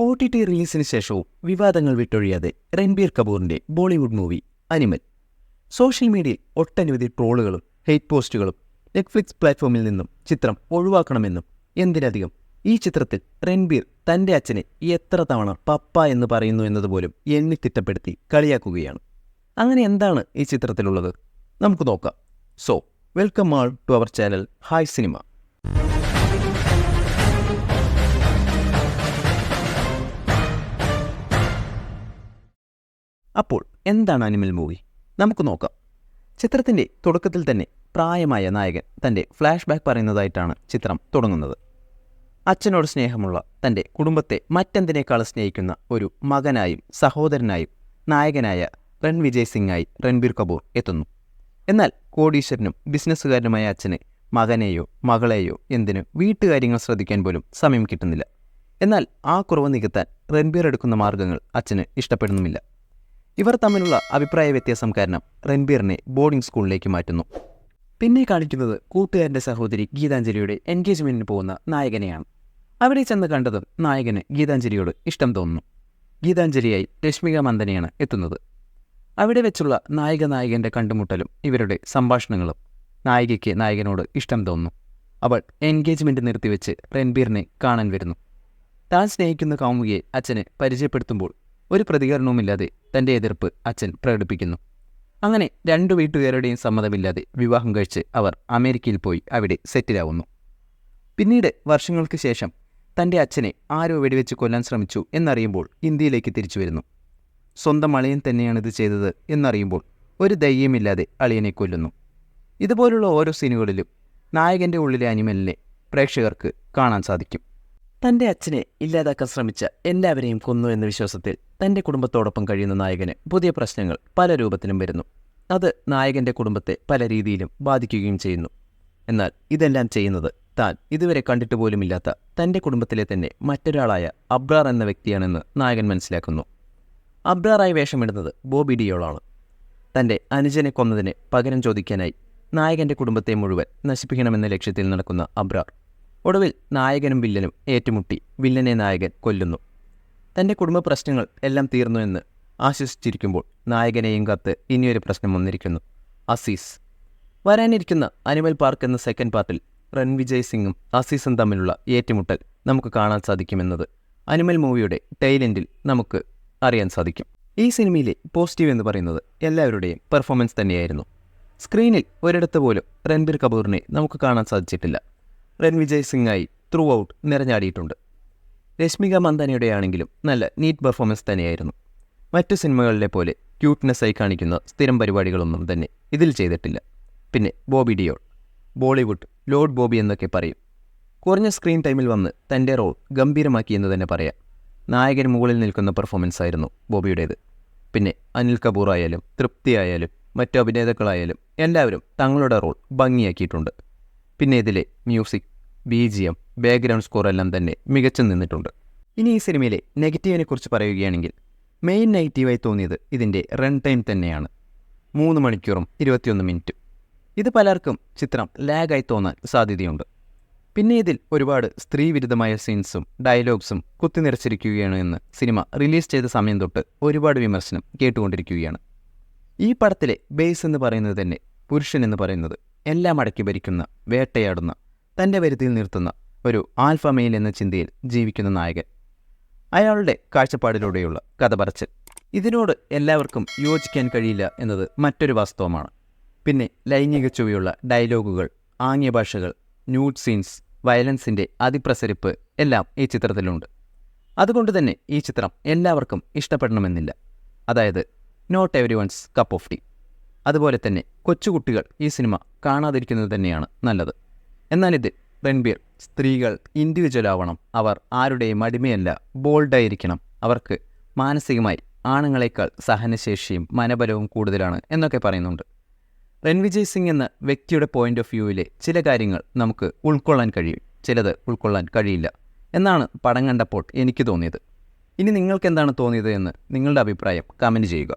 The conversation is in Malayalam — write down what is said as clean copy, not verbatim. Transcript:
OTT റിലീസിന് ശേഷവും വിവാദങ്ങൾ വിട്ടൊഴിയാതെ രൺബീർ കപൂറിന്റെ ബോളിവുഡ് മൂവി അനിമൽ. സോഷ്യൽ മീഡിയയിൽ ഒട്ടനവധി ട്രോളുകളും ഹെയ്റ്റ് പോസ്റ്റുകളും നെറ്റ്ഫ്ലിക്സ് പ്ലാറ്റ്ഫോമിൽ നിന്നും ചിത്രം ഒഴിവാക്കണമെന്നും എന്തിനധികം ഈ ചിത്രത്തിൽ രൺബീർ തന്റെ അച്ഛനെ എത്ര തവണ പപ്പ എന്ന് പറയുന്നു എന്നതുപോലും എണ്ണിത്തിട്ടപ്പെടുത്തി കളിയാക്കുകയാണ്. അങ്ങനെ എന്താണ് ഈ ചിത്രത്തിലുള്ളത്? നമുക്ക് നോക്കാം. So welcome all to our channel hi cinema. അപ്പോൾ എന്താണ് അനിമൽ മൂവി? നമുക്ക് നോക്കാം. ചിത്രത്തിൻ്റെ തുടക്കത്തിൽ തന്നെ പ്രായമായ നായകൻ തൻ്റെ ഫ്ലാഷ് ബാക്ക് പറയുന്നതായിട്ടാണ് ചിത്രം തുടങ്ങുന്നത്. അച്ഛനോട് സ്നേഹമുള്ള തൻ്റെ കുടുംബത്തെ മറ്റെന്തിനേക്കാൾ സ്നേഹിക്കുന്ന ഒരു മകനായും സഹോദരനായും നായകനായ രൺവിജയ് സിംഗായി രൺബീർ കപൂർ എത്തുന്നു. എന്നാൽ കോടീശ്വരനും ബിസിനസ്സുകാരനുമായ അച്ഛന് മകനെയോ മകളെയോ എന്തിനു വീട്ടുകാര്യങ്ങൾ ശ്രദ്ധിക്കാൻ പോലും സമയം കിട്ടുന്നില്ല. എന്നാൽ ആ കുറവ് നികത്താൻ രൺബീർ എടുക്കുന്ന മാർഗങ്ങൾ അച്ഛന് ഇഷ്ടപ്പെടുന്നുമില്ല. ഇവർ തമ്മിലുള്ള അഭിപ്രായ വ്യത്യാസം കാരണം രൺബീറിനെ ബോർഡിംഗ് സ്കൂളിലേക്ക് മാറ്റുന്നു. പിന്നെ കാണിക്കുന്നത് കൂട്ടുകാരൻ്റെ സഹോദരി ഗീതാഞ്ജലിയുടെ എൻഗേജ്മെൻറ്റിന് പോകുന്ന നായകനെയാണ്. അവിടെ ചെന്ന് കണ്ടതും നായകന് ഗീതാഞ്ജലിയോട് ഇഷ്ടം തോന്നുന്നു. ഗീതാഞ്ജലിയായി രശ്മിക മന്ദനയാണ് എത്തുന്നത്. അവിടെ വെച്ചുള്ള നായകൻ്റെ കണ്ടുമുട്ടലും ഇവരുടെ സംഭാഷണങ്ങളും നായികയ്ക്ക് നായകനോട് ഇഷ്ടം തോന്നുന്നു. അവൾ എൻഗേജ്മെൻറ്റ് നിർത്തിവെച്ച് രൺബീറിനെ കാണാൻ വരുന്നു. താൻ സ്നേഹിക്കുന്ന കാമുകിയെ അച്ഛന് പരിചയപ്പെടുത്തുമ്പോൾ ഒരു പ്രതികരണവുമില്ലാതെ തൻ്റെ എതിർപ്പ് അച്ഛൻ പ്രകടിപ്പിക്കുന്നു. അങ്ങനെ രണ്ടു വീട്ടുകാരുടെയും സമ്മതമില്ലാതെ വിവാഹം കഴിച്ച് അവർ അമേരിക്കയിൽ പോയി അവിടെ സെറ്റിലാവുന്നു. പിന്നീട് വർഷങ്ങൾക്ക് ശേഷം തൻ്റെ അച്ഛനെ ആരോ വെടിവെച്ച് കൊല്ലാൻ ശ്രമിച്ചു എന്നറിയുമ്പോൾ ഇന്ത്യയിലേക്ക് തിരിച്ചു വരുന്നു. സ്വന്തം അളിയൻ തന്നെയാണിത് ചെയ്തത് എന്നറിയുമ്പോൾ ഒരു ധൈര്യമില്ലാതെ അളിയനെ കൊല്ലുന്നു. ഇതുപോലുള്ള ഓരോ സീനുകളിലും നായകൻ്റെ ഉള്ളിലെ അനിമലിനെ പ്രേക്ഷകർക്ക് കാണാൻ സാധിക്കും. തൻ്റെ അച്ഛനെ ഇല്ലാതാക്കാൻ ശ്രമിച്ച എല്ലാവരെയും കൊന്നു എന്ന വിശ്വാസത്തിൽ തൻ്റെ കുടുംബത്തോടൊപ്പം കഴിയുന്ന നായകന് പുതിയ പ്രശ്നങ്ങൾ പല രൂപത്തിലും വരുന്നു. അത് നായകൻ്റെ കുടുംബത്തെ പല രീതിയിലും ബാധിക്കുകയും ചെയ്യുന്നു. എന്നാൽ ഇതെല്ലാം ചെയ്യുന്നത് താൻ ഇതുവരെ കണ്ടിട്ട് പോലുമില്ലാത്ത തൻ്റെ കുടുംബത്തിലെ തന്നെ മറ്റൊരാളായ അബ്രാർ എന്ന വ്യക്തിയാണെന്ന് നായകൻ മനസ്സിലാക്കുന്നു. അബ്രാറായി വേഷമിടുന്നത് ബോബി ഡിയോളാണ്. തൻ്റെ അനുജനെ കൊന്നതിന് പകരം ചോദിക്കാനായി നായകൻ്റെ കുടുംബത്തെ മുഴുവൻ നശിപ്പിക്കണമെന്ന ലക്ഷ്യത്തിൽ നടക്കുന്ന അബ്രാർ ഒടുവിൽ നായകനും വില്ലനും ഏറ്റുമുട്ടി വില്ലനെ നായകൻ കൊല്ലുന്നു. തൻ്റെ കുടുംബ പ്രശ്നങ്ങൾ എല്ലാം തീർന്നു എന്ന് ആശ്വസിച്ചിരിക്കുമ്പോൾ നായകനെയും കത്ത് ഇനിയൊരു പ്രശ്നം വന്നിരിക്കുന്നു. അസീസ്. വരാനിരിക്കുന്ന അനിമൽ പാർക്ക് എന്ന സെക്കൻഡ് പാർട്ടിൽ രൺവിജയ് സിംഗും അസീസും തമ്മിലുള്ള ഏറ്റുമുട്ടൽ നമുക്ക് കാണാൻ സാധിക്കുമെന്നത് അനിമൽ മൂവിയുടെ ടൈലെൻഡിൽ നമുക്ക് അറിയാൻ സാധിക്കും. ഈ സിനിമയിലെ പോസിറ്റീവ് എന്ന് പറയുന്നത് എല്ലാവരുടെയും പെർഫോമൻസ് തന്നെയായിരുന്നു. സ്ക്രീനിൽ ഒരിടത്ത് പോലും രൺബീർ കപൂറിനെ നമുക്ക് കാണാൻ സാധിച്ചിട്ടില്ല. രൺവിജയ് സിംഗായി ത്രൂ ഔട്ട് നിറഞ്ഞാടിയിട്ടുണ്ട്. രശ്മിക മന്ദനയുടെ ആണെങ്കിലും നല്ല നീറ്റ് പെർഫോമൻസ് തന്നെയായിരുന്നു. മറ്റു സിനിമകളിലെ പോലെ ക്യൂട്ട്നെസ്സായി കാണിക്കുന്ന സ്ഥിരം പരിപാടികളൊന്നും തന്നെ ഇതിൽ ചെയ്തിട്ടില്ല. പിന്നെ ബോബി ഡിയോൾ, ബോളിവുഡ് ലോർഡ് ബോബി എന്നൊക്കെ പറയും. കുറഞ്ഞ സ്ക്രീൻ ടൈമിൽ വന്ന് തൻ്റെ റോൾ ഗംഭീരമാക്കി എന്ന് തന്നെ പറയാം. നായകന് മുകളിൽ നിൽക്കുന്ന പെർഫോമൻസ് ആയിരുന്നു ബോബിയുടേത്. പിന്നെ അനിൽ കപൂർ ആയാലും തൃപ്തി ആയാലും മറ്റു അഭിനേതാക്കളായാലും എല്ലാവരും തങ്ങളുടെ റോൾ ഭംഗിയാക്കിയിട്ടുണ്ട്. പിന്നെ ഇതിലെ മ്യൂസിക്, BGM, ബാക്ക്ഗ്രൗണ്ട് സ്കോർ എല്ലാം തന്നെ മികച്ചു നിന്നിട്ടുണ്ട്. ഇനി ഈ സിനിമയിലെ നെഗറ്റീവിനെ കുറിച്ച് പറയുകയാണെങ്കിൽ മെയിൻ നെഗറ്റീവായി തോന്നിയത് ഇതിൻ്റെ റൺ ടൈം തന്നെയാണ്. 3 മണിക്കൂറും 21 മിനിറ്റും. ഇത് പലർക്കും ചിത്രം ലാഗായി തോന്നാൻ സാധ്യതയുണ്ട്. പിന്നെ ഇതിൽ ഒരുപാട് സ്ത്രീവിരുദ്ധമായ സീൻസും ഡയലോഗ്സും കുത്തിനിറച്ചിരിക്കുകയാണ് എന്ന് സിനിമ റിലീസ് ചെയ്ത സമയം തൊട്ട് ഒരുപാട് വിമർശനം കേട്ടുകൊണ്ടിരിക്കുകയാണ്. ഈ പടത്തിലെ ബേസ് എന്ന് പറയുന്നത് തന്നെ പുരുഷൻ എന്ന് പറയുന്നത് എല്ലാം അടക്കി ഭരിക്കുന്ന, വേട്ടയാടുന്ന, തൻ്റെ വരുതിയിൽ നിർത്തുന്ന ഒരു ആൽഫ മെയിൽ എന്ന ചിന്തയിൽ ജീവിക്കുന്ന നായകൻ. അയാളുടെ കാഴ്ചപ്പാടിലൂടെയുള്ള കഥ പറച്ചിൽ. ഇതിനോട് എല്ലാവർക്കും യോജിക്കാൻ കഴിയില്ല എന്നത് മറ്റൊരു വാസ്തവമാണ്. പിന്നെ ലൈംഗിക ചുവയുള്ള ഡയലോഗുകൾ, ആംഗ്യഭാഷകൾ, ന്യൂഡ് സീൻസ്, വയലൻസിൻ്റെ അതിപ്രസരിപ്പ് എല്ലാം ഈ ചിത്രത്തിലുണ്ട്. അതുകൊണ്ട് തന്നെ ഈ ചിത്രം എല്ലാവർക്കും ഇഷ്ടപ്പെടണമെന്നില്ല. അതായത് not every one's cup of tea. അതുപോലെ തന്നെ കൊച്ചുകുട്ടികൾ ഈ സിനിമ കാണാതിരിക്കുന്നത് തന്നെയാണ് നല്ലത്. എന്നാൽ ഇത് രൺബീർ സ്ത്രീകൾ ഇൻഡിവിജ്വൽ ആവണം, അവർ ആരുടെയും അടിമയല്ല, ബോൾഡായിരിക്കണം, അവർക്ക് മാനസികമായി ആണുങ്ങളെക്കാൾ സഹനശേഷിയും മനബലവും കൂടുതലാണ് എന്നൊക്കെ പറയുന്നുണ്ട്. രൺവിജയ് സിംഗ് എന്ന വ്യക്തിയുടെ പോയിന്റ് ഓഫ് വ്യൂവിലെ ചില കാര്യങ്ങൾ നമുക്ക് ഉൾക്കൊള്ളാൻ കഴിയും, ചിലത് ഉൾക്കൊള്ളാൻ കഴിയില്ല എന്നാണ് പടം കണ്ടപ്പോൾ എനിക്ക് തോന്നിയത്. ഇനി നിങ്ങൾക്ക് എന്താണ് തോന്നിയത് എന്ന് നിങ്ങളുടെ അഭിപ്രായം കമൻറ്റ് ചെയ്യുക.